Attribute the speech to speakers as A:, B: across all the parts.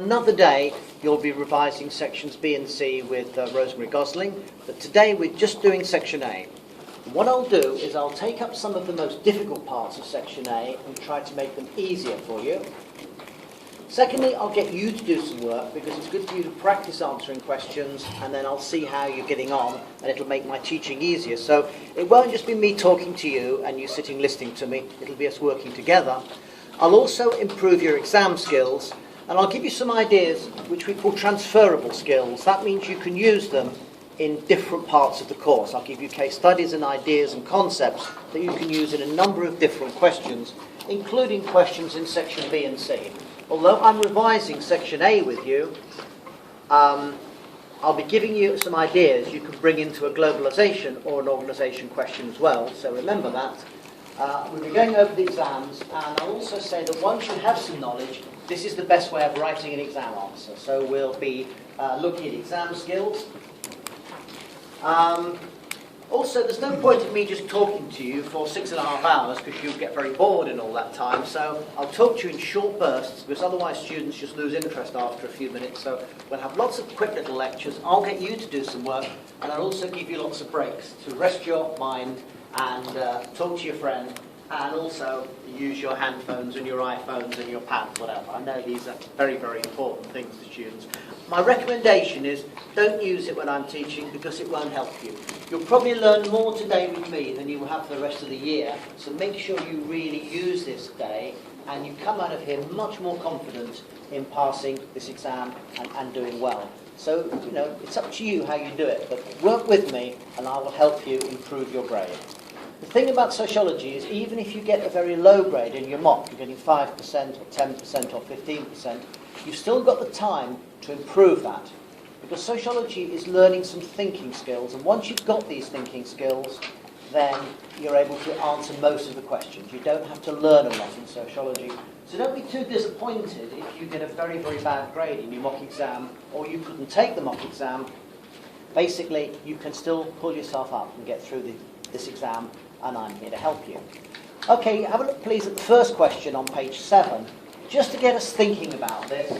A: Another day you'll be revising sections B and C with Rosemary Gosling, but today we're just doing section A. What I'll do is I'll take up some of the most difficult parts of section A and try to make them easier for you. Secondly, I'll get you to do some work because it's good for you to practice answering questions, and then I'll see how you're getting on and it'll make my teaching easier. So it won't just be me talking to you and you sitting listening to me, it'll be us working together. I'll also improve your exam skills, and I'll give you some ideas which we call transferable skills. That means you can use them in different parts of the course. I'll give you case studies and ideas and concepts that you can use in a number of different questions, including questions in section B and C. Although I'm revising section A with you, I'll be giving you some ideas you can bring into a globalization or an organization question as well, so remember that. We'll be going over the exams, and I'll also say that once you have some knowledge, this is the best way of writing an exam answer. So we'll be looking at exam skills. Also, there's no point in me just talking to you for 6.5 hours because you'll get very bored in all that time. So I'll talk to you in short bursts because otherwise students just lose interest after a few minutes. So we'll have lots of quick little lectures. I'll get you to do some work, and I'll also give you lots of breaks to rest your mind and talk to your friend, and also use your handphones and your iPhones and your pads, whatever. I know these are very, very important things to students. My recommendation is don't use it when I'm teaching because it won't help you. You'll probably learn more today with me than you will have for the rest of the year, so make sure you really use this day and you come out of here much more confident in passing this exam and doing well. So, you know, it's up to you how you do it, but work with me and I will help you improve your grade. The thing about sociology is even if you get a very low grade in your mock, you're getting 5% or 10% or 15%, you've still got the time to improve that. Because sociology is learning some thinking skills, and once you've got these thinking skills, then you're able to answer most of the questions. You don't have to learn a lot in sociology. So don't be too disappointed if you get a very, very bad grade in your mock exam, or you couldn't take the mock exam. Basically, you can still pull yourself up and get through this exam, and I'm here to help you. Okay, have a look please at the first question on page 7, just to get us thinking about this.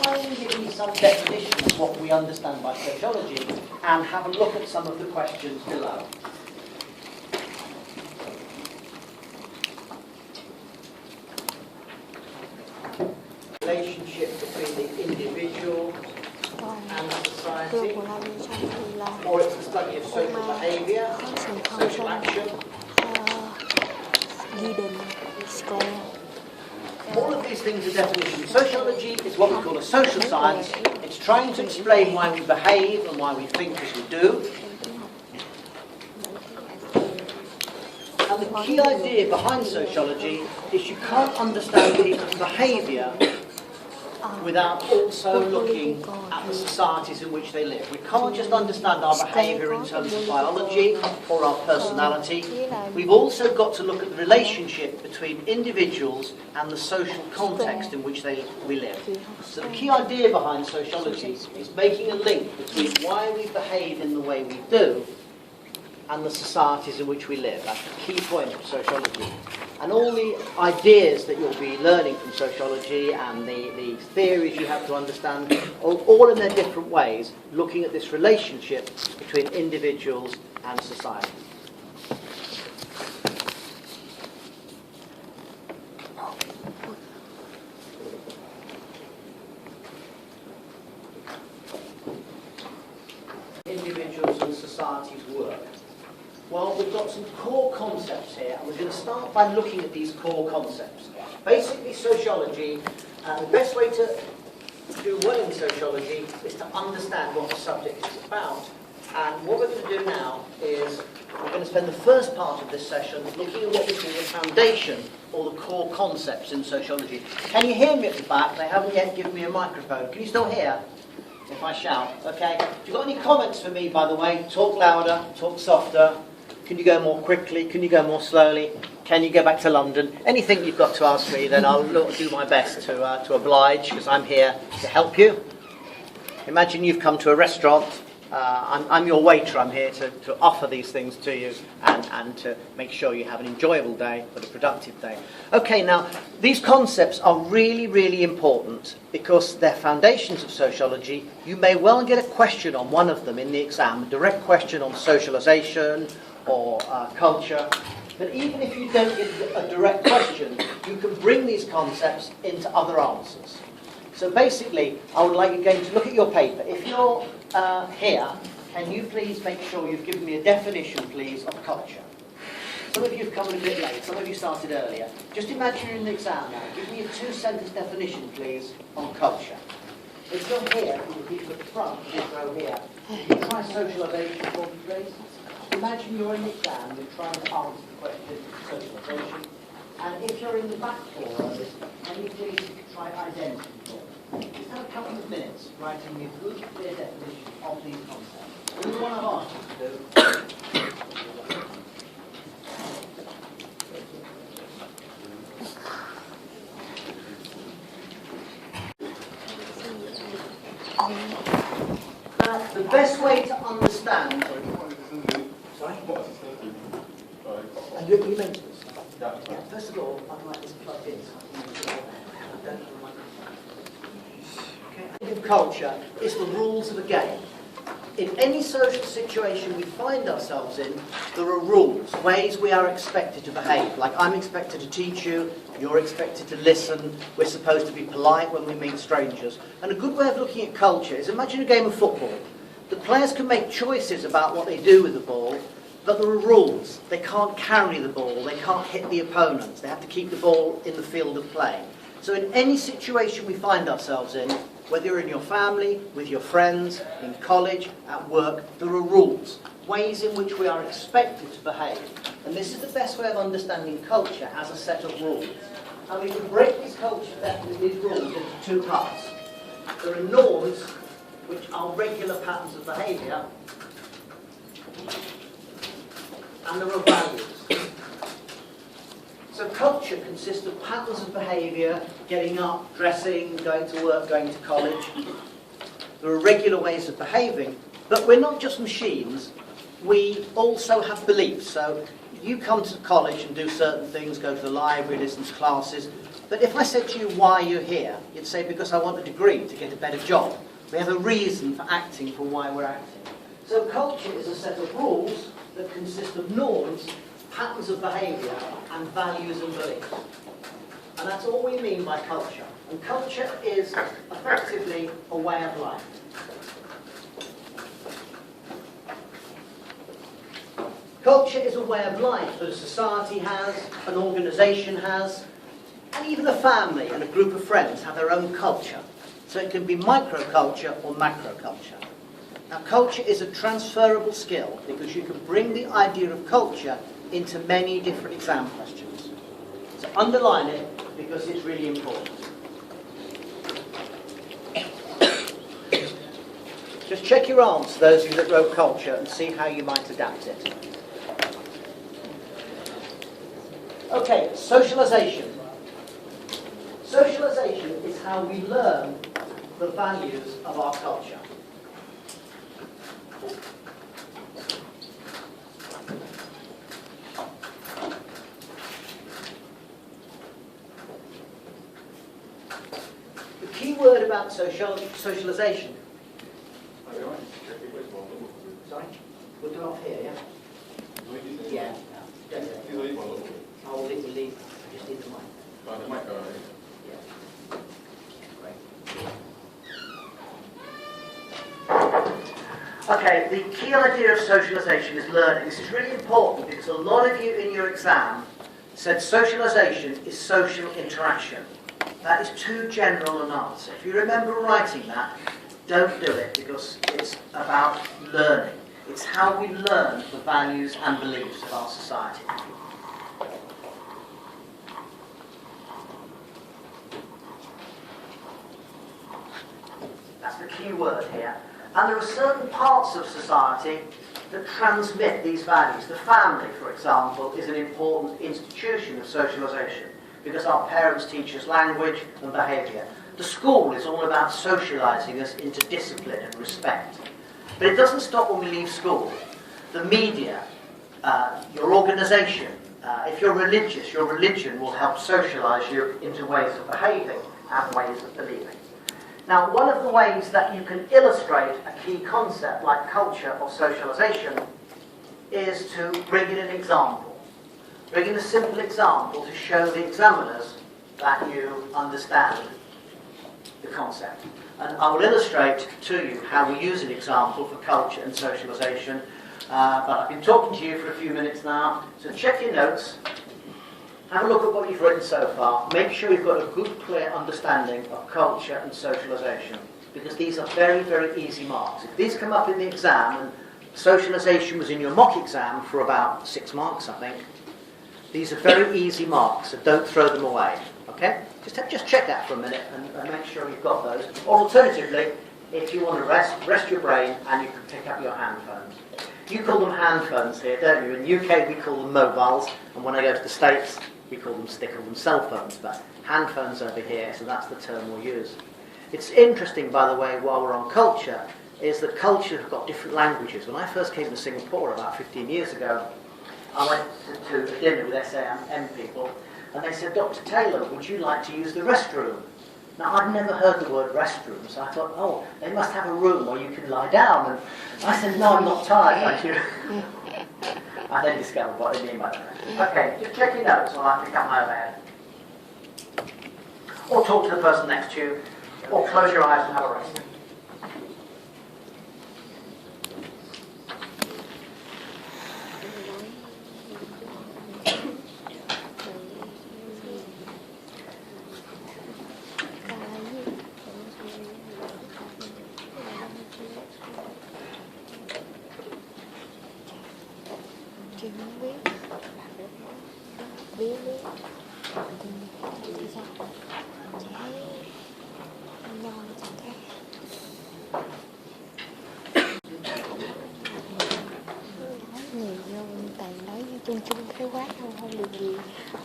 A: Try and give me some definition of what we understand by sociology, and have a look at some of the questions below. Relationship between the individual and society, or it's the study of social behaviour, social action. All of these things are definitions. Sociology is what we call a social science. It's trying to explain why we behave and why we think as we do. And the key idea behind sociology is you can't understand people's behaviour without also looking at the societies in which they live. We can't just understand our behaviour in terms of biology or our personality. We've also got to look at the relationship between individuals and the social context in which we live. So the key idea behind sociology is making a link between why we behave in the way we do and the societies in which we live. That's the key point of sociology. And all the ideas that you'll be learning from sociology and the theories you have to understand, all in their different ways, looking at this relationship between individuals and society. Individuals and societies work. Well, we've got some core concepts here, and we're going to start by looking at these core concepts. Basically, sociology, the best way to do well in sociology is to understand what the subject is about. And what we're going to do now is we're going to spend the first part of this session looking at what we call the foundation or the core concepts in sociology. Can you hear me at the back? They haven't yet given me a microphone. Can you still hear? If I shout, okay? If you've got any comments for me, by the way, talk louder, talk softer. Can you go more quickly? Can you go more slowly? Can you go back to London? Anything you've got to ask me, then I'll do my best to oblige, because I'm here to help you. Imagine you've come to a restaurant I'm your waiter. I'm here to offer these things to you and to make sure you have an enjoyable day, but a productive day. Okay, now, these concepts are really, really important because they're foundations of sociology. You may well get a question on one of them in the exam, a direct question on socialization or culture. But even if you don't get a direct question, you can bring these concepts into other answers. So basically, I would like you again to look at your paper. If you're here, can you please make sure you've given me a definition, please, of culture? Some of you have come a bit late, some of you started earlier. Just imagine you're in the exam now. Give me a 2-sentence definition, please, on culture. If you're here, you will keep at the front of this row here. You try socialisation for me, please. Imagine you're in the exam, you're trying to answer the question, socialisation. And if you're in the back corner, can you please try identity form? Just have a couple of minutes writing me a good, clear definition of these concepts. This is what I've asked you to do. Now, the best way to understand... Sorry? And you mentioned this. Yeah, first of all, I'd like this plugged in. Okay, culture is the rules of a game. In any social situation we find ourselves in, there are rules, ways we are expected to behave. Like I'm expected to teach you, you're expected to listen, we're supposed to be polite when we meet strangers. And a good way of looking at culture is imagine a game of football. The players can make choices about what they do with the ball, but there are rules. They can't carry the ball, they can't hit the opponents, they have to keep the ball in the field of play. So in any situation we find ourselves in, whether you're in your family, with your friends, in college, at work, there are rules, ways in which we are expected to behave. And this is the best way of understanding culture as a set of rules. And we can break these these rules into two parts. There are norms, which are regular patterns of behaviour, and there are values. So culture consists of patterns of behaviour, getting up, dressing, going to work, going to college. There are regular ways of behaving, but we're not just machines, we also have beliefs. So you come to college and do certain things, go to the library, listen to classes, but if I said to you why you're here, you'd say because I want a degree to get a better job. We have a reason for acting, for why we're acting. So culture is a set of rules that consist of norms, patterns of behaviour, and values and beliefs. And that's all we mean by culture. And culture is effectively a way of life. Culture is a way of life that a society has, an organisation has, and even a family and a group of friends have their own culture. So it can be microculture or macroculture. Now, culture is a transferable skill because you can bring the idea of culture into many different exam questions. So underline it because it's really important. Just check your answers, those of you that wrote culture, and see how you might adapt it. Okay, socialisation. Socialisation is how we learn the values of our culture. The key word about socialisation. Sorry? We'll do it off here, yeah? Yeah. I'll leave. I just need the mic. Yeah. Great. Okay, the key idea of socialisation is learning. This is really important because a lot of you in your exam said socialisation is social interaction. That is too general an answer. If you remember writing that, don't do it because it's about learning. It's how we learn the values and beliefs of our society. That's the key word here. And there are certain parts of society that transmit these values. The family, for example, is an important institution of socialisation because our parents teach us language and behaviour. The school is all about socialising us into discipline and respect. But it doesn't stop when we leave school. The media, your organisation, if you're religious, your religion will help socialise you into ways of behaving and ways of believing. Now, one of the ways that you can illustrate a key concept like culture or socialisation is to bring in an example. Bring in a simple example to show the examiners that you understand the concept. And I will illustrate to you how we use an example for culture and socialisation. But I've been talking to you for a few minutes now, so check your notes. Have a look at what you've written so far. Make sure you've got a good, clear understanding of culture and socialisation, because these are very, very easy marks. If these come up in the exam, and socialisation was in your mock exam for about 6 marks, I think, these are very easy marks, so don't throw them away. Okay? Just check that for a minute and make sure you've got those. Or alternatively, if you want to rest your brain and you can pick up your hand phones. You call them hand phones here, don't you? In the UK we call them mobiles, and when I go to the States we call them cell phones, but hand phones over here, so that's the term we'll use. It's interesting, by the way, while we're on culture, is that culture have got different languages. When I first came to Singapore about 15 years ago, I went to a dinner with SAM people, and they said, Dr. Taylor, would you like to use the restroom? Now, I'd never heard the word restroom, so I thought, oh, they must have a room where you can lie down. And I said, no, I'm not tired, thank you. I then discovered what they mean by that. Okay, just check your notes while I pick up my overhead. Or talk to the person next to you, or close your eyes and have a rest.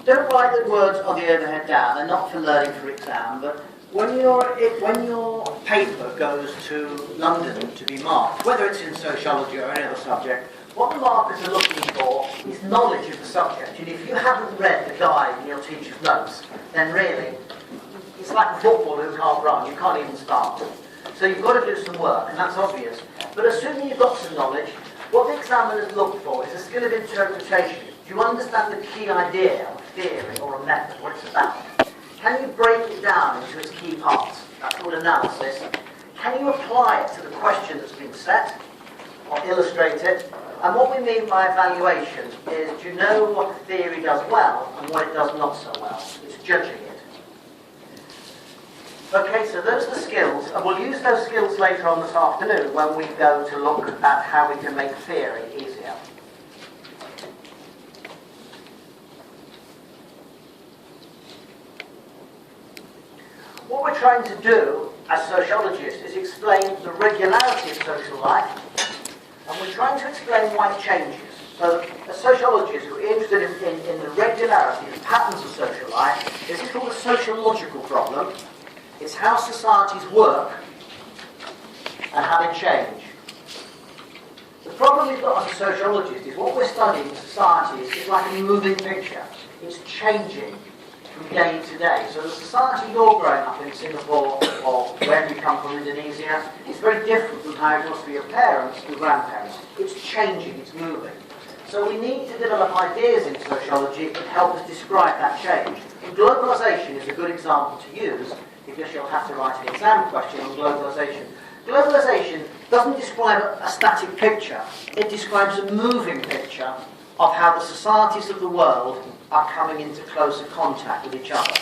A: Don't write the words on the overhead down. They're not for learning for exam, but when your paper goes to London to be marked, whether it's in sociology or any other subject, what the markers are looking for is knowledge of the subject. And if you haven't read the guide in your teacher's notes, then really, it's like a footballer who can't run. You can't even start. So you've got to do some work, and that's obvious. But assuming you've got some knowledge, what the examiners look for is a skill of interpretation. Do you understand the key idea, or theory, or a method, what it's about? Can you break it down into its key parts? That's called analysis. Can you apply it to the question that's been set, or illustrate it? And what we mean by evaluation is, do you know what the theory does well, and what it does not so well? It's judging it. Okay, so those are the skills, and we'll use those skills later on this afternoon when we go to look at how we can make theory easier. What we're trying to do as sociologists is explain the regularity of social life, and we're trying to explain why it changes. So as sociologists who are interested in the regularity and patterns of social life, this is called a sociological problem. It's how societies work and how they change. The problem we've got as a sociologist is what we're studying in societies is like a moving picture. It's changing from day to day. So the society you're growing up in Singapore or wherever you come from, Indonesia, is very different from how it was for your parents and grandparents. It's changing, it's moving. So we need to develop ideas in sociology that help us describe that change. And globalisation is a good example to use, because you'll have to write an exam question on globalisation. Globalisation doesn't describe a static picture, it describes a moving picture of how the societies of the world are coming into closer contact with each other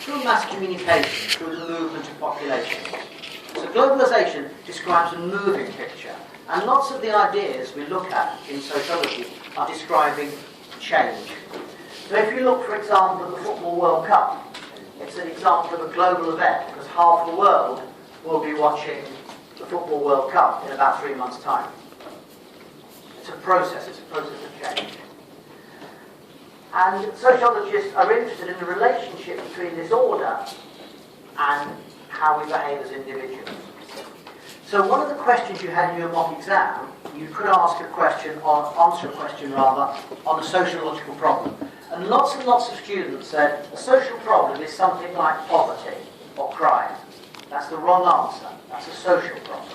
A: through mass communication, through the movement of populations. So globalisation describes a moving picture, and lots of the ideas we look at in sociology are describing change. So if you look, for example, at the Football World Cup, it's an example of a global event, because half the world will be watching the Football World Cup in about 3 months' time. It's a process of change. And sociologists are interested in the relationship between this order and how we behave as individuals. So one of the questions you had in your mock exam, you could answer a question on a sociological problem. And lots of students said a social problem is something like poverty or crime. That's the wrong answer. That's a social problem.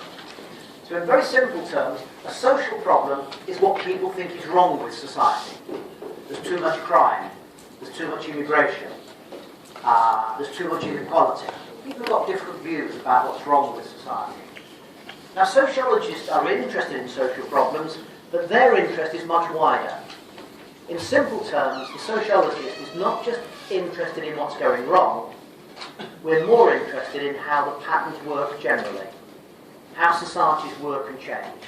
A: So in very simple terms, a social problem is what people think is wrong with society. There's too much crime. There's too much immigration. There's too much inequality. People have got different views about what's wrong with society. Now, sociologists are interested in social problems, but their interest is much wider. In simple terms, the sociologist is not just interested in what's going wrong, we're more interested in how the patterns work generally, how societies work and change.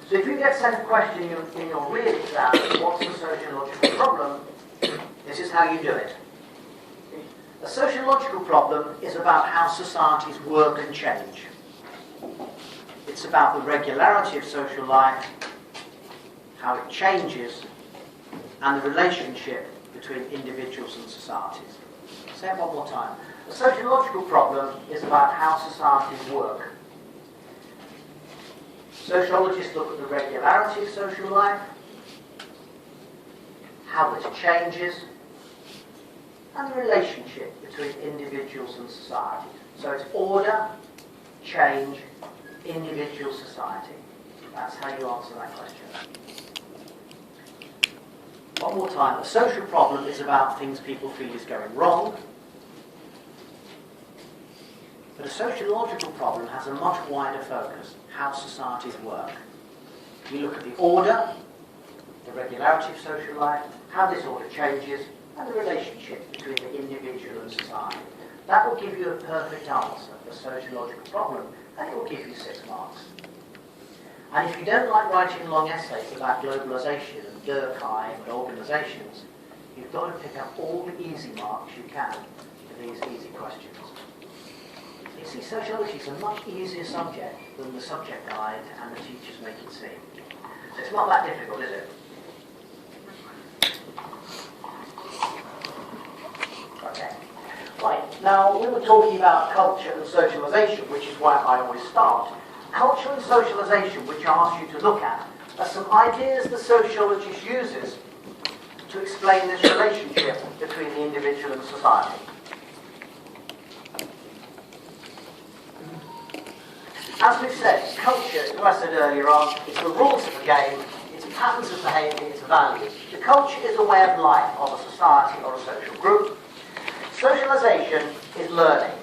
A: So if you get sent a question in your real exam, what's the sociological problem, this is how you do it. A sociological problem is about how societies work and change. It's about the regularity of social life, how it changes, and the relationship between individuals and societies. Say it one more time. A sociological problem is about how societies work. Sociologists look at the regularity of social life, how this changes, and the relationship between individuals and society. So it's order, change, individual, society. That's how you answer that question. One more time. A social problem is about things people feel is going wrong. But a sociological problem has a much wider focus, how societies work. You look at the order, the regularity of social life, how this order changes, and the relationship between the individual and society. That will give you a perfect answer for a sociological problem, and it will give you 6 marks. And if you don't like writing long essays about globalisation and Durkheim and organisations, you've got to pick up all the easy marks you can for these easy questions. You see, sociology is a much easier subject than the subject guide and the teachers make it seem. So it's not that difficult, is it? Okay. Right, now we were talking about culture and socialisation, which is why I always start. Culture and socialisation, which I ask you to look at, are some ideas the sociologist uses to explain this relationship between the individual and society. As we've said, culture, as I said earlier on, is the rules of the game, it's patterns of behaviour, it's values. The culture is a way of life of a society or a social group. Socialisation is learning.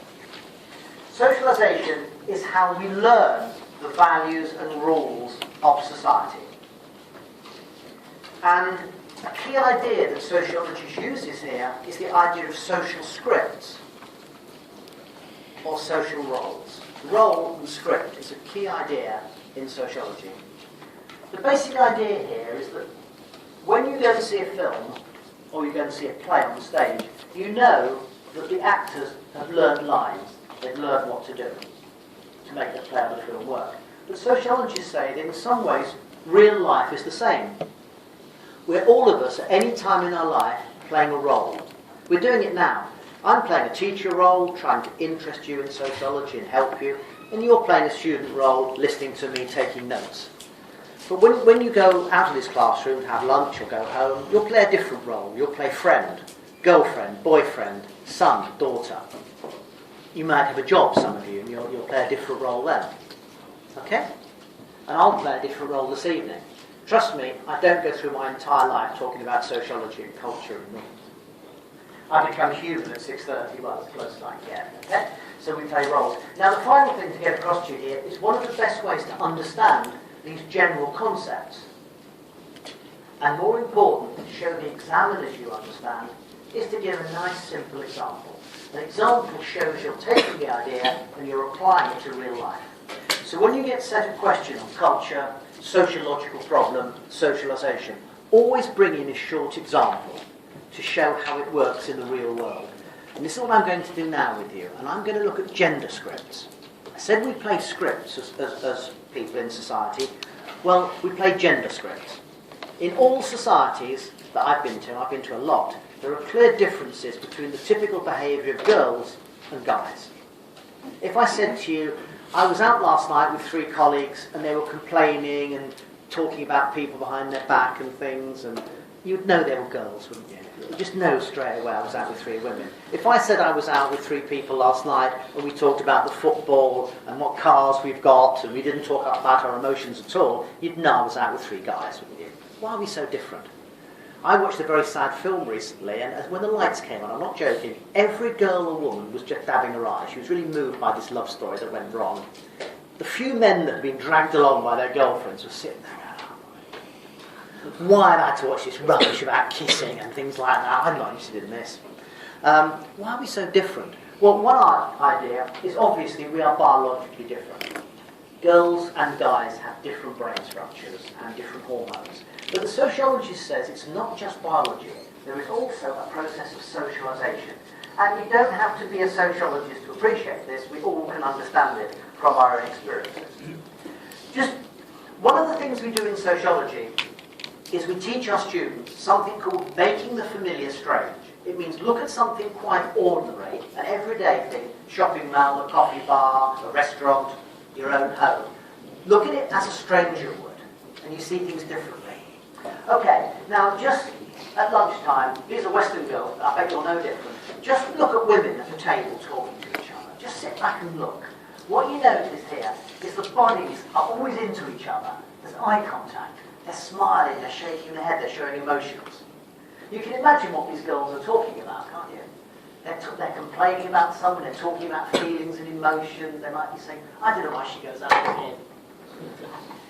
A: Socialisation is how we learn the values and rules of society. And a key idea that sociology uses here is the idea of social scripts or social roles. Role and script is a key idea in sociology. The basic idea here is that when you go to see a film or you go to see a play on the stage, you know that the actors have learned lines, they've learned what to do to make the play or the film work. But sociologists say that in some ways real life is the same. We're all of us at any time in our life playing a role. We're doing it now. I'm playing a teacher role, trying to interest you in sociology and help you, and you're playing a student role, listening to me, taking notes. But when you go out of this classroom, have lunch or go home, you'll play a different role. You'll play friend, girlfriend, boyfriend, son, daughter. You might have a job, some of you, and you'll play a different role then. Okay? And I'll play a different role this evening. Trust me, I don't go through my entire life talking about sociology and culture and I become human at 6:30, well, as close as I can get. Okay? So we play roles. Now, the final thing to get across to you here is one of the best ways to understand these general concepts, and more important, to show the examiners you understand, is to give a nice, simple example. An example shows you're taking the idea and you're applying it to real life. So when you get set a question on culture, sociological problem, socialisation, always bring in a short example to show how it works in the real world. And this is what I'm going to do now with you. And I'm going to look at gender scripts. I said we play scripts as people in society. Well, we play gender scripts. In all societies that I've been to a lot, there are clear differences between the typical behaviour of girls and guys. If I said to you, I was out last night with 3 colleagues and they were complaining and talking about people behind their back and things, and you'd know they were girls, wouldn't you? You'd just know straight away I was out with 3 women. If I said I was out with 3 people last night and we talked about the football and what cars we've got and we didn't talk about our emotions at all, you'd know I was out with 3 guys, wouldn't you? Why are we so different? I watched a very sad film recently, and when the lights came on, I'm not joking, every girl or woman was just dabbing her eyes. She was really moved by this love story that went wrong. The few men that had been dragged along by their girlfriends were sitting there going, why have I had to watch this rubbish about kissing and things like that? I'm not interested in this. Why are we so different? Well, one idea is obviously we are biologically different. Girls and guys have different brain structures and different hormones. But the sociologist says it's not just biology. There is also a process of socialization. And you don't have to be a sociologist to appreciate this. We all can understand it from our own experiences. Just one of the things we do in sociology is we teach our students something called making the familiar strange. It means look at something quite ordinary, an everyday thing, shopping mall, a coffee bar, a restaurant, your own home. Look at it as a stranger would, and you see things differently. Okay, now just at lunchtime, these are Western girls, I bet you'll know different. Just look at women at the table talking to each other. Just sit back and look. What you notice here is the bodies are always into each other. There's eye contact. They're smiling, they're shaking their head, they're showing emotions. You can imagine what these girls are talking about, can't you? They're complaining about someone, they're talking about feelings and emotions. They might be saying, I don't know why she goes out with him.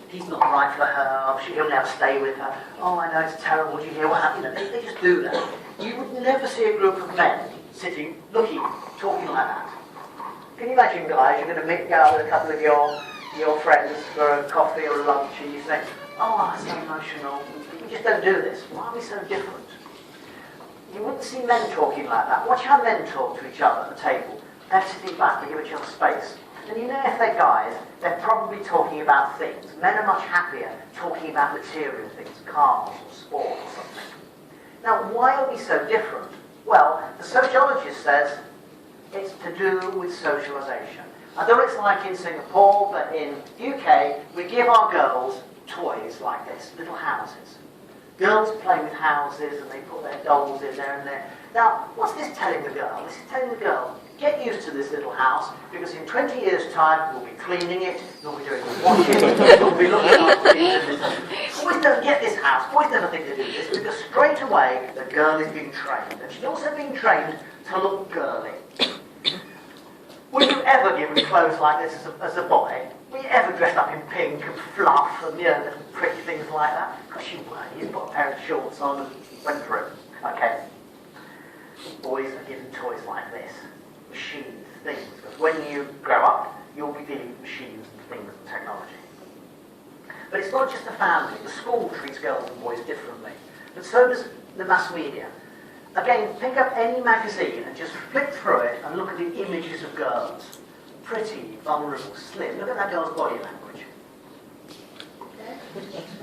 A: He's not right for her, he'll never stay with her. Oh, I know, it's terrible, do you hear what happened? They just do that. You would never see a group of men sitting, looking, talking like that. Can you imagine, guys, you're going to go out with a couple of your friends for a coffee or a lunch, and you say, oh, that's so emotional. We just don't do this. Why are we so different? You wouldn't see men talking like that. Watch how men talk to each other at the table. They're sitting back, they give each other space. And you know if they're guys, they're probably talking about things. Men are much happier talking about material things, cars or sport or something. Now, why are we so different? Well, the sociologist says it's to do with socialization. I know it's like in Singapore, but in UK, we give our girls toys like this, little houses. Girls play with houses and they put their dolls in there and there. Now, what's this telling the girl? This is telling the girl, get used to this little house, because in 20 years' time, you'll be cleaning it, you'll be doing the washing, you'll be looking after it. Boys don't get this house. Boys never think to do this, because straight away, the girl is being trained. And she's also being trained to look girly. Were you ever given clothes like this as a boy? Were you ever dressed up in pink and fluff and little pretty things like that? Because you weren't. You put a pair of shorts on and went through. Okay. Boys are given toys like this. Machines, things. Because when you grow up, you'll be dealing with machines and things and technology. But it's not just the family. The school treats girls and boys differently. But so does the mass media. Again, pick up any magazine and just flick through it and look at the images of girls. Pretty, vulnerable, slim. Look at that girl's body language.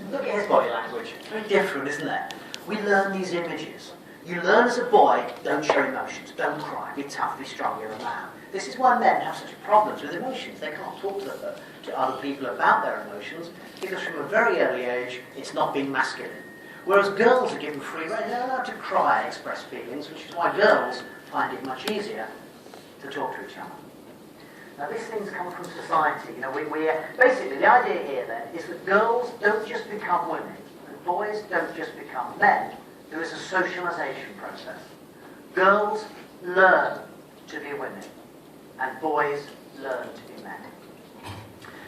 A: Look at his body language. Very different, isn't it? We learn these images. You learn as a boy, don't show emotions, don't cry, be tough, be strong, you're a man. This is why men have such problems with emotions. They can't talk to other people about their emotions, because from a very early age, it's not being masculine. Whereas girls are given free rein, they're allowed to cry and express feelings, which is why girls find it much easier to talk to each other. Now, these things come from society. You know, basically, the idea here then is that girls don't just become women, and boys don't just become men. There is a socialization process. Girls learn to be women, and boys learn to be men.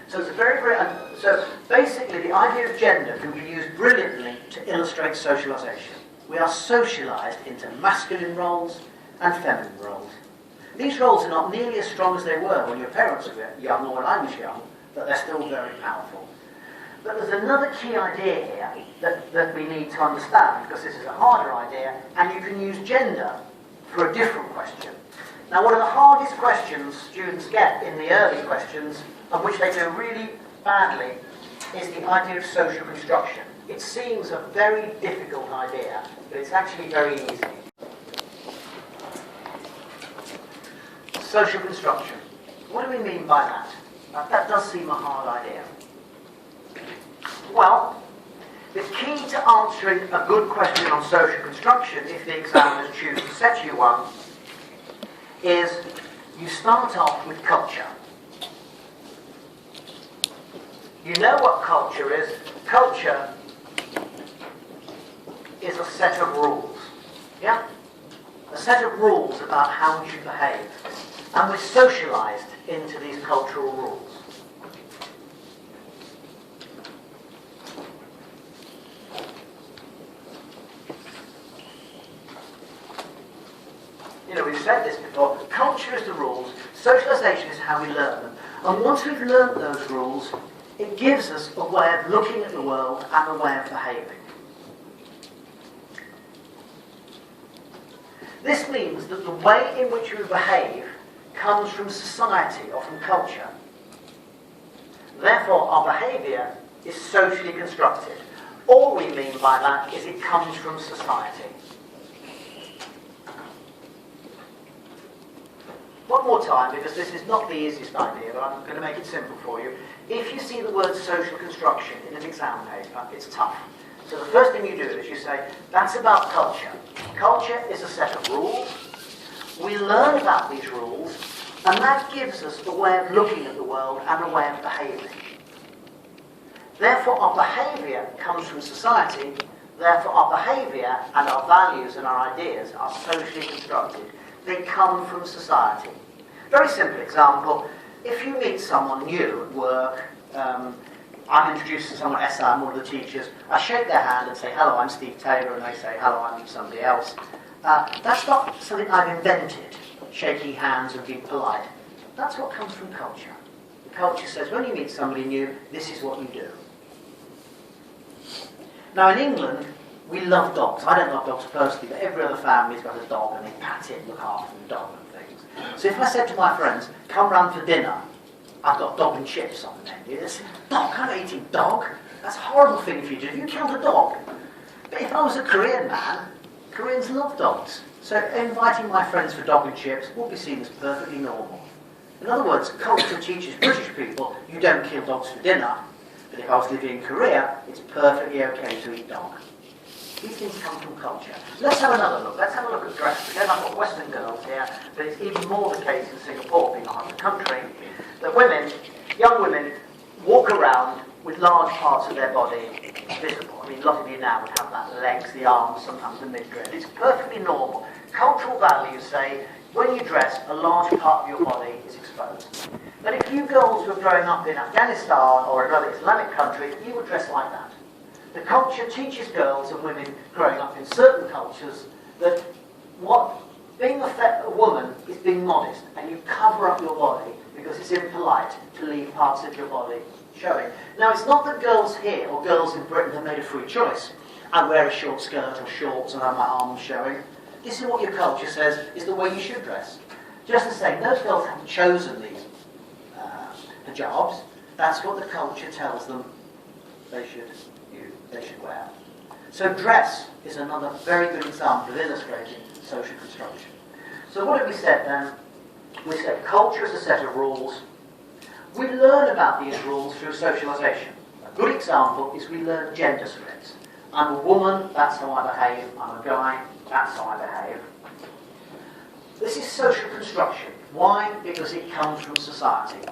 A: So it's so basically, the idea of gender can be used brilliantly to illustrate socialization. We are socialized into masculine roles and feminine roles. These roles are not nearly as strong as they were when your parents were young or when I was young, but they're still very powerful. But there's another key idea here that we need to understand, because this is a harder idea, and you can use gender for a different question. Now, one of the hardest questions students get in the early questions, and which they do really badly, is the idea of social construction. It seems a very difficult idea, but it's actually very easy. Social construction. What do we mean by that?
B: That does seem a hard idea. Well, the key to answering a good question on social construction, if the examiners choose to set you one, is you start off with culture. You know what culture is. Culture is a set of rules. Yeah? A set of rules about how we should behave. And we're socialised into these cultural rules. You know, we've said this before. Culture is the rules. Socialisation is how we learn them. And once we've learned those rules, it gives us a way of looking at the world and a way of behaving. This means that the way in which we behave comes from society or from culture. Therefore, our behaviour is socially constructed. All we mean by that is it comes from society. One more time, because this is not the easiest idea, but I'm going to make it simple for you. If you see the word social construction in an exam paper, it's tough. So the first thing you do is you say, that's about culture. Culture is a set of rules. We learn about these rules, and that gives us a way of looking at the world and a way of behaving. Therefore, our behaviour comes from society. Therefore, our behaviour and our values and our ideas are socially constructed. They come from society. Very simple example. If you meet someone new at work, I'm introduced to someone, I'm one of the teachers, I shake their hand and say, hello, I'm Steve Taylor, and they say, hello, I'm somebody else. That's not something I've invented, shaking hands and being polite. That's what comes from culture. The culture says, when you meet somebody new, this is what you do. Now in England, we love dogs. I don't love dogs personally, but every other family's got a dog and they pat it, look after the dog and things. So if I said to my friends, come round for dinner, I've got dog and chips on the menu. They say, dog, I'm not eating dog. That's a horrible thing for you to do. You killed a dog. But if I was a Korean man, Koreans love dogs. So inviting my friends for dog and chips will be seen as perfectly normal. In other words, culture teaches British people, you don't kill dogs for dinner. But if I was living in Korea, it's perfectly okay to eat dog. These things come from culture. Let's have another look. Let's have a look at dress. Again, I've got Western girls here, but it's even more the case in Singapore, being a hot country, that women, young women, walk around with large parts of their body visible. I mean, a lot of you now would have that legs, the arms, sometimes the midriff. It's perfectly normal. Cultural values say, when you dress, a large part of your body is exposed. But if you girls were growing up in Afghanistan or another Islamic country, you would dress like that. The culture teaches girls and women growing up in certain cultures that being a woman is being modest, and you cover up your body because it's impolite to leave parts of your body showing. Now, it's not that girls here or girls in Britain have made a free choice. I wear a short skirt or shorts and have my arms showing. This is what your culture says is the way you should dress. Just the same, those girls haven't chosen these hijabs. That's what the culture tells them they should wear. So dress is another very good example of illustrating social construction. So what have we said then? We said culture is a set of rules. We learn about these rules through socialisation. A good example is we learn gender splits. I'm a woman, that's how I behave. I'm a guy, that's how I behave. This is social construction. Why? Because it comes from society.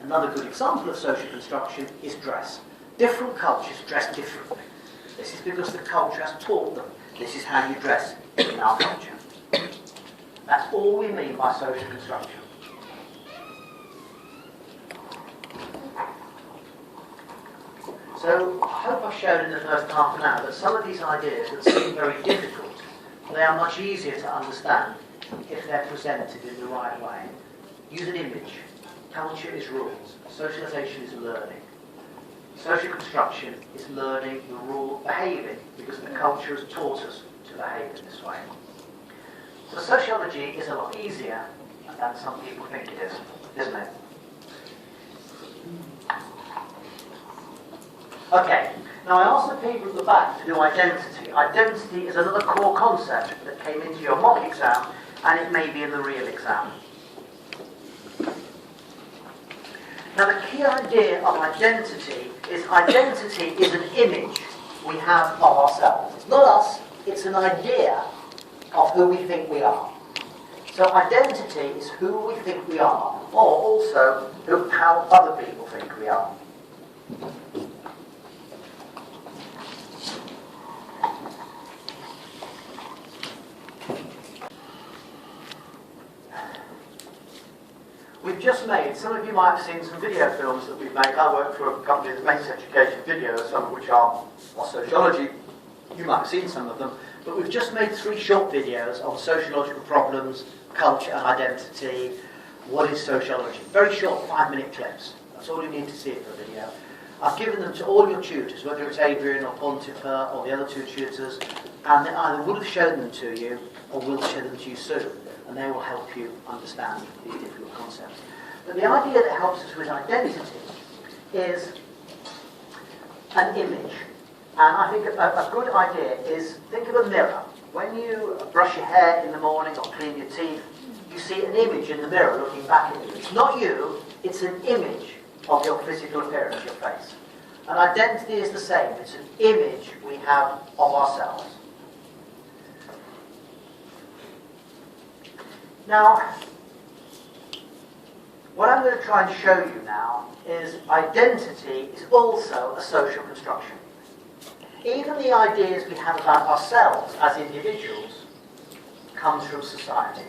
B: Another good example of social construction is dress. Different cultures dress differently. This is because the culture has taught them this is how you dress in our culture. That's all we mean by social construction. So I hope I've shown in the first half an hour that some of these ideas that seem very difficult, they are much easier to understand if they're presented in the right way. Use an image. Culture is rules. Socialisation is learning. Social construction is learning the rule of behaving because the culture has taught us to behave in this way. So sociology is a lot easier than some people think it is, isn't it? Okay, now I asked the people at the back to do identity. Identity is another core concept that came into your mock exam, and it may be in the real exam. Now the key idea of identity is an image we have of ourselves. It's not us, it's an idea of who we think we are. So identity is who we think we are, or also how other people think we are. We've just made, some of you might have seen some video films that we've made. I work for a company that makes education videos, some of which are sociology. You might have seen some of them. But we've just made 3 short videos on sociological problems, culture and identity. What is sociology? Very short 5-minute clips. That's all you need to see for a video. I've given them to all your tutors, whether it's Adrian or Pontifer or the other 2 tutors, and they either would have shown them to you or will show them to you soon, and they will help you understand these difficult concepts. But the idea that helps us with identity is an image. And I think a good idea is, think of a mirror. When you brush your hair in the morning or clean your teeth, you see an image in the mirror looking back at you. It's not you, it's an image of your physical appearance, your face. And identity is the same. It's an image we have of ourselves. Now, what I'm going to try and show you now is identity is also a social construction. Even the ideas we have about ourselves as individuals comes from society.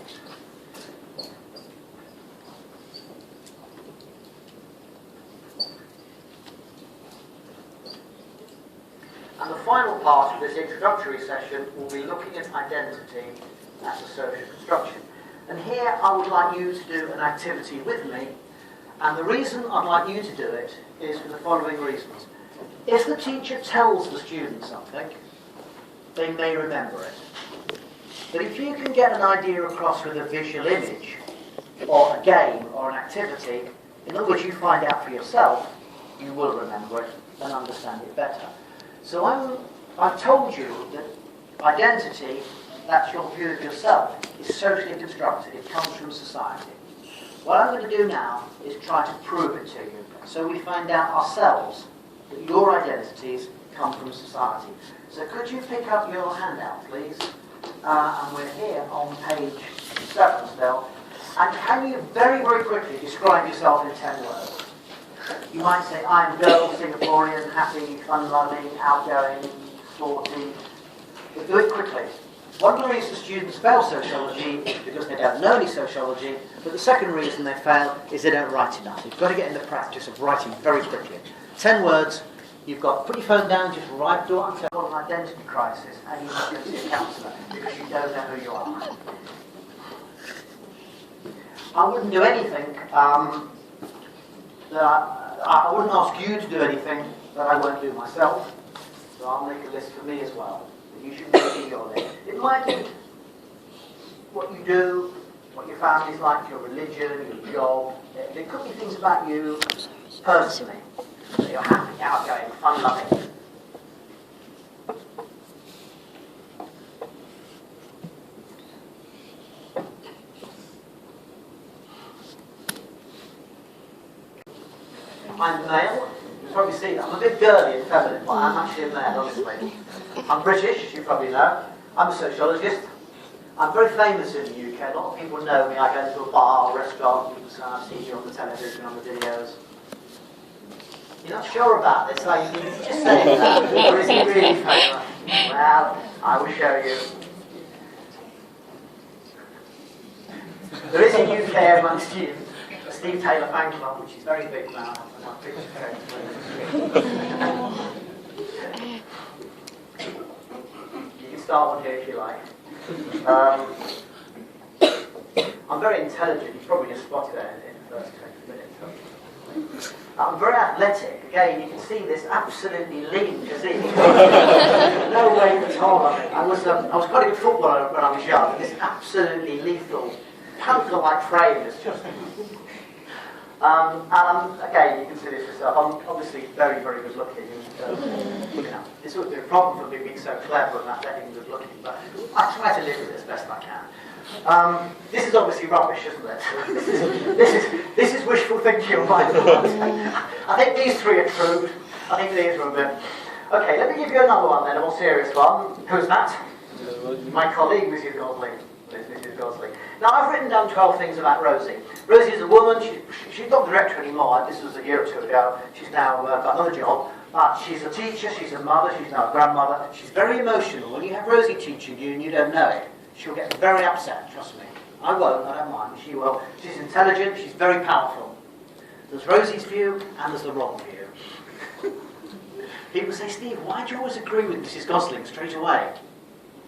B: And the final part of this introductory session will be looking at identity as a social construction. And here I would like you to do an activity with me, and the reason I'd like you to do it is for the following reasons. If the teacher tells the student something, they may remember it. But if you can get an idea across with a visual image, or a game, or an activity, in other words, you find out for yourself, you will remember it and understand it better. So I've told you that identity, that's your view of yourself, is socially constructed. It comes from society. What I'm going to do now is try to prove it to you, so we find out ourselves that your identities come from society. So could you pick up your handout, please? And we're here on page 7 still. And can you very, very quickly describe yourself in 10 words? You might say, I'm girl, Singaporean, happy, fun-loving, outgoing, sporty. But do it quickly. One of the reasons students fail sociology is because they don't know any sociology, but the second reason they fail is they don't write enough. You've got to get in the practice of writing very quickly. 10 words, you've got, put your phone down, just write, do what I'm saying. You've got an identity crisis, and you must go to a counsellor because you don't know who you are. I wouldn't do anything I wouldn't ask you to do anything that I won't do myself, so I'll make a list for me as well. You should make it your list. It might be what you do, what your family's like, your religion, your job. There could be things about you personally. That you're happy, outgoing, fun-loving. I'm male. You probably see that. I'm a bit girly and feminine, but I'm actually a male, honestly. I'm British, you probably know. I'm a sociologist. I'm very famous in the UK. A lot of people know me. I go to a bar or restaurant, people say I've seen you on the television, on the videos. You're not sure about this, are you? You just saying that. Or is he really famous? Well, I will show you. There is a UK amongst you a Steve Taylor fan club, which is very big now. You can start one here if you like. I'm very intelligent. You probably just spotted that in the first 20 minutes. I'm very athletic. Again, you can see this absolutely lean physique. No weight at all. I was quite a good footballer when I was young. This absolutely lethal, panther-like frame is just. Again, you can see this yourself. I'm obviously very, very good looking. And, this would be a problem for me being so clever and athletic and good looking, but I try to live with it as best I can. This is obviously rubbish, isn't it? This is wishful thinking on my part. I think these three are true. I think these are a bit. Okay, let me give you another one then, a more serious one. Who's that? My colleague, Mrs. Gosling. Mrs. Gosling. Now, I've written down 12 things about Rosie. Rosie is a woman. She's not director anymore. This was a year or two ago. She's now got another job. But she's a teacher, she's a mother, she's now a grandmother. She's very emotional. When you have Rosie teaching you and you don't know it, she'll get very upset, trust me. I won't, I don't mind. She will. She's intelligent, she's very powerful. There's Rosie's view and there's the wrong view. People say, Steve, why do you always agree with Mrs. Gosling straight away?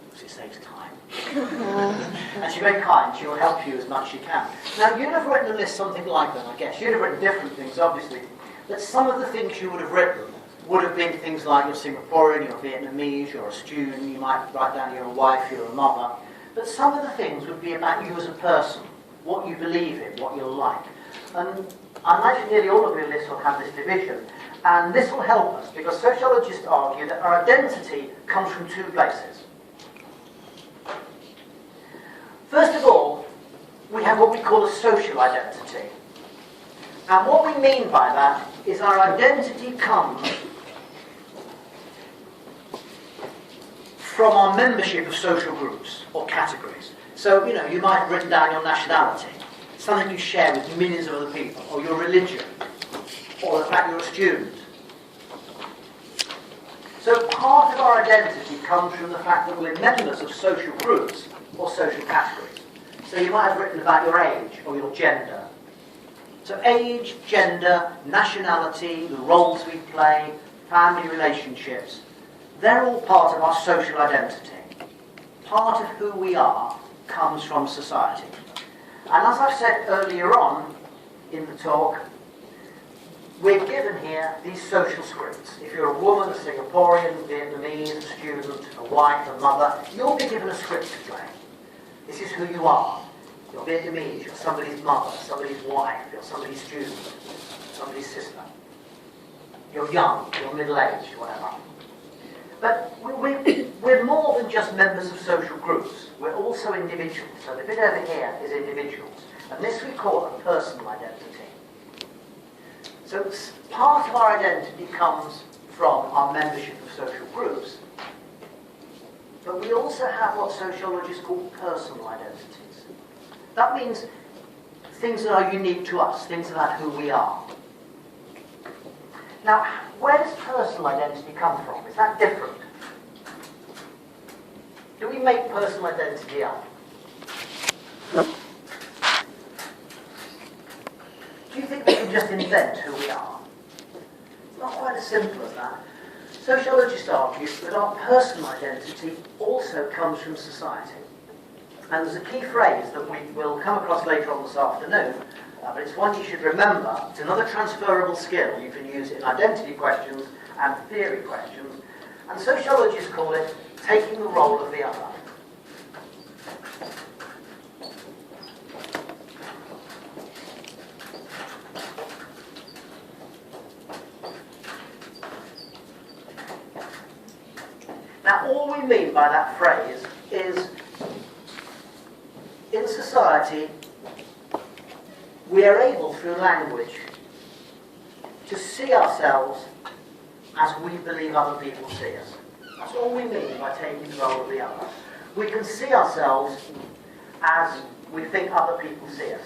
B: Because it saves time. And she's very kind, she will help you as much as she can. Now, you'd have written a list something like that, I guess. You'd have written different things, obviously. But some of the things you would have written would have been things like you're Singaporean, you're Vietnamese, you're a student, you might write down you're a wife, you're a mother. But some of the things would be about you as a person, what you believe in, what you're like. And I imagine nearly all of your lists will have this division. And this will help us, because sociologists argue that our identity comes from two places. First of all, we have what we call a social identity. And what we mean by that is our identity comes from our membership of social groups or categories. So, you might have written down your nationality, something you share with millions of other people, or your religion, or the fact you're a student. So part of our identity comes from the fact that we're members of social groups or social categories. So you might have written about your age or your gender. So age, gender, nationality, the roles we play, family relationships, they're all part of our social identity. Part of who we are comes from society. And as I've said earlier on in the talk, we're given here these social scripts. If you're a woman, a Singaporean, Vietnamese, a student, a wife, a mother, you'll be given a script to play. This is who you are. You're Vietnamese, you're somebody's mother, somebody's wife, you're somebody's student, somebody's sister. You're young, you're middle-aged, whatever. But we're more than just members of social groups. We're also individuals. So the bit over here is individuals. And this we call a personal identity. So part of our identity comes from our membership of social groups. But we also have what sociologists call personal identities. That means things that are unique to us, things about who we are. Now, where does personal identity come from? Is that different? Do we make personal identity up? Do you think we can just invent who we are? It's not quite as simple as that. Sociologists argue that our personal identity also comes from society. And there's a key phrase that we will come across later on this afternoon, but it's one you should remember. It's another transferable skill. You can use it in identity questions and theory questions. And sociologists call it taking the role of the other. Now, all we mean by that phrase is, in society, we are able, through language, to see ourselves as we believe other people see us. That's all we mean by taking the role of the other. We can see ourselves as we think other people see us.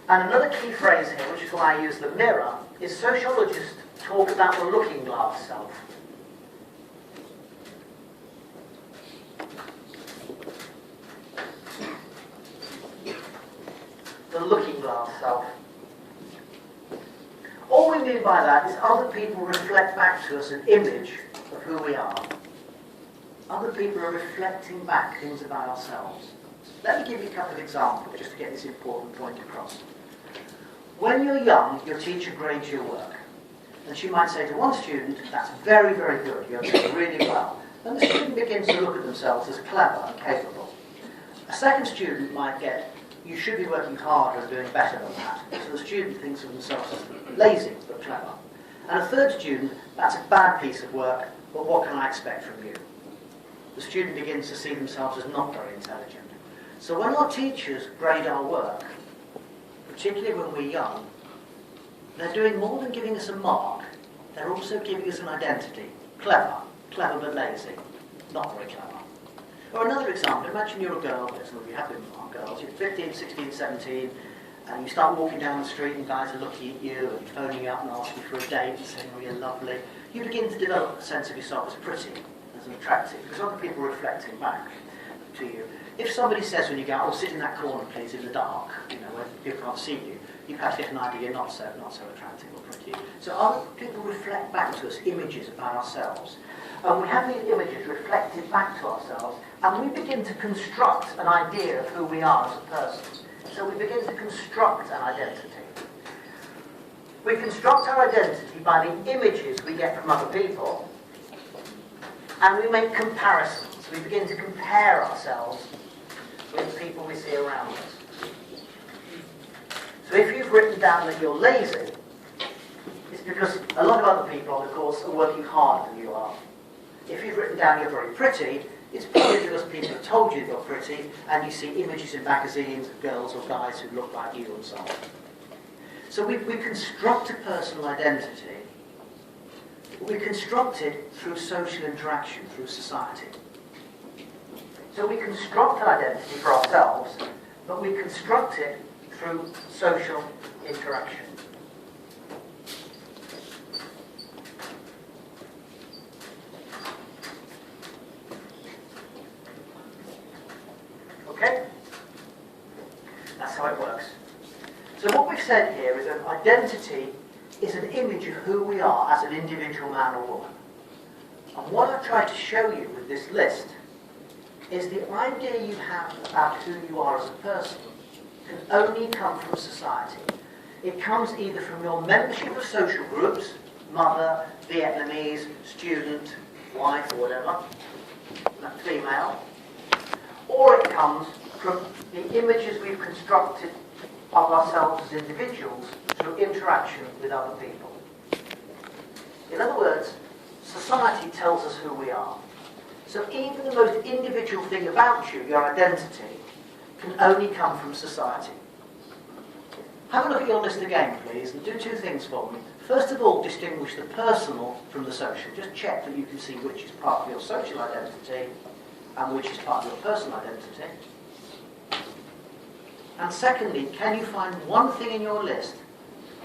B: And another key phrase here, which is why I use the mirror, is sociologists talk about the looking glass self. The looking glass self. All we mean by that is other people reflect back to us an image of who we are. Other people are reflecting back things about ourselves. Let me give you a couple of examples just to get this important point across. When you're young, your teacher grades your work. And she might say to one student, that's very, very good, you're doing really well. And the student begins to look at themselves as clever and capable. A second student might get, you should be working harder and doing better than that. So the student thinks of themselves as lazy but clever. And a third student, that's a bad piece of work, but what can I expect from you? The student begins to see themselves as not very intelligent. So when our teachers grade our work, particularly when we're young, they're doing more than giving us a mark, they're also giving us an identity. Clever but lazy, not very clever. Or another example, imagine you're a girl, some of you have been girls, you're 15, 16, 17, and you start walking down the street and guys are looking at you and phoning you up and asking for a date and saying, oh, you're lovely. You begin to develop a sense of yourself as pretty, as attractive, because other people are reflecting back to you. If somebody says when you go, oh, sit in that corner, please, in the dark, where people can't see you, you perhaps get an idea you're not so attractive or pretty. So other people reflect back to us images about ourselves. And we have these images reflected back to ourselves, and we begin to construct an idea of who we are as a person. So we begin to construct an identity. We construct our identity by the images we get from other people, and we make comparisons. We begin to compare ourselves with people we see around us. So if you've written down that you're lazy, it's because a lot of other people on the course are working harder than you are. If you've written down you're very pretty, it's probably because people have told you you're pretty, and you see images in magazines of girls or guys who look like you and so on. So we construct a personal identity. We construct it through social interaction, through society. So we construct an identity for ourselves, but we construct it through social interaction. Okay? That's how it works. So what we've said here is that identity is an image of who we are as an individual man or woman. And what I've tried to show you with this list is the idea you have about who you are as a person can only come from society. It comes either from your membership of social groups, mother, Vietnamese, student, wife, or whatever, female, or it comes from the images we've constructed of ourselves as individuals through interaction with other people. In other words, society tells us who we are. So even the most individual thing about you, your identity, can only come from society. Have a look at your list again, please, and do two things for me. First of all, distinguish the personal from the social. Just check that you can see which is part of your social identity and which is part of your personal identity. And secondly, can you find one thing in your list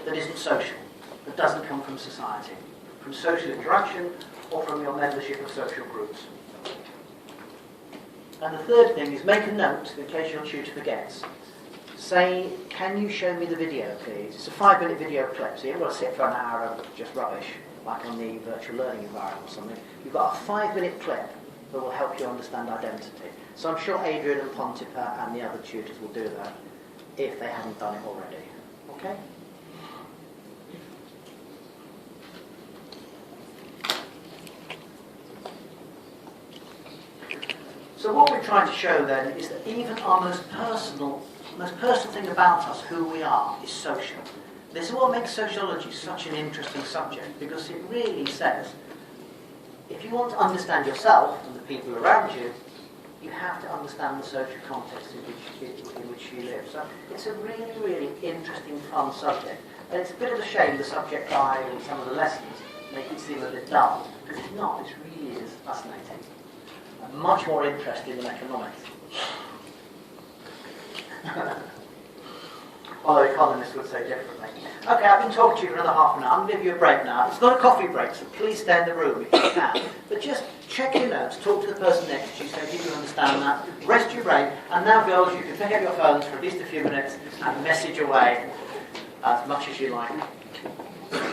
B: that isn't social, that doesn't come from society, from social interaction or from your membership of social groups? And the third thing is make a note in case your tutor forgets. Say, can you show me the video, please? It's a 5-minute video clip, so you haven't got to sit for an hour of just rubbish, like on the virtual learning environment or something. You've got a 5-minute clip that will help you understand identity. So I'm sure Adrian and Pontipa and the other tutors will do that if they haven't done it already. Okay? So what we're trying to show then is that even our most personal thing about us, who we are, is social. This is what makes sociology such an interesting subject, because it really says, if you want to understand yourself and the people around you, you have to understand the social context in which you live. So it's a really, really interesting, fun subject. And it's a bit of a shame the subject guide and some of the lessons make it seem a bit dull, because it's not. It really is fascinating. And much more interesting than economics. Although economists would say differently. Okay, I've been talking to you for another half an hour. I'm going to give you a break now. It's not a coffee break, so please stay in the room if you can. But just check your notes, talk to the person next to you, so you can understand that. Rest your brain. And now, girls, you can pick up your phones for at least a few minutes and message away as much as you like.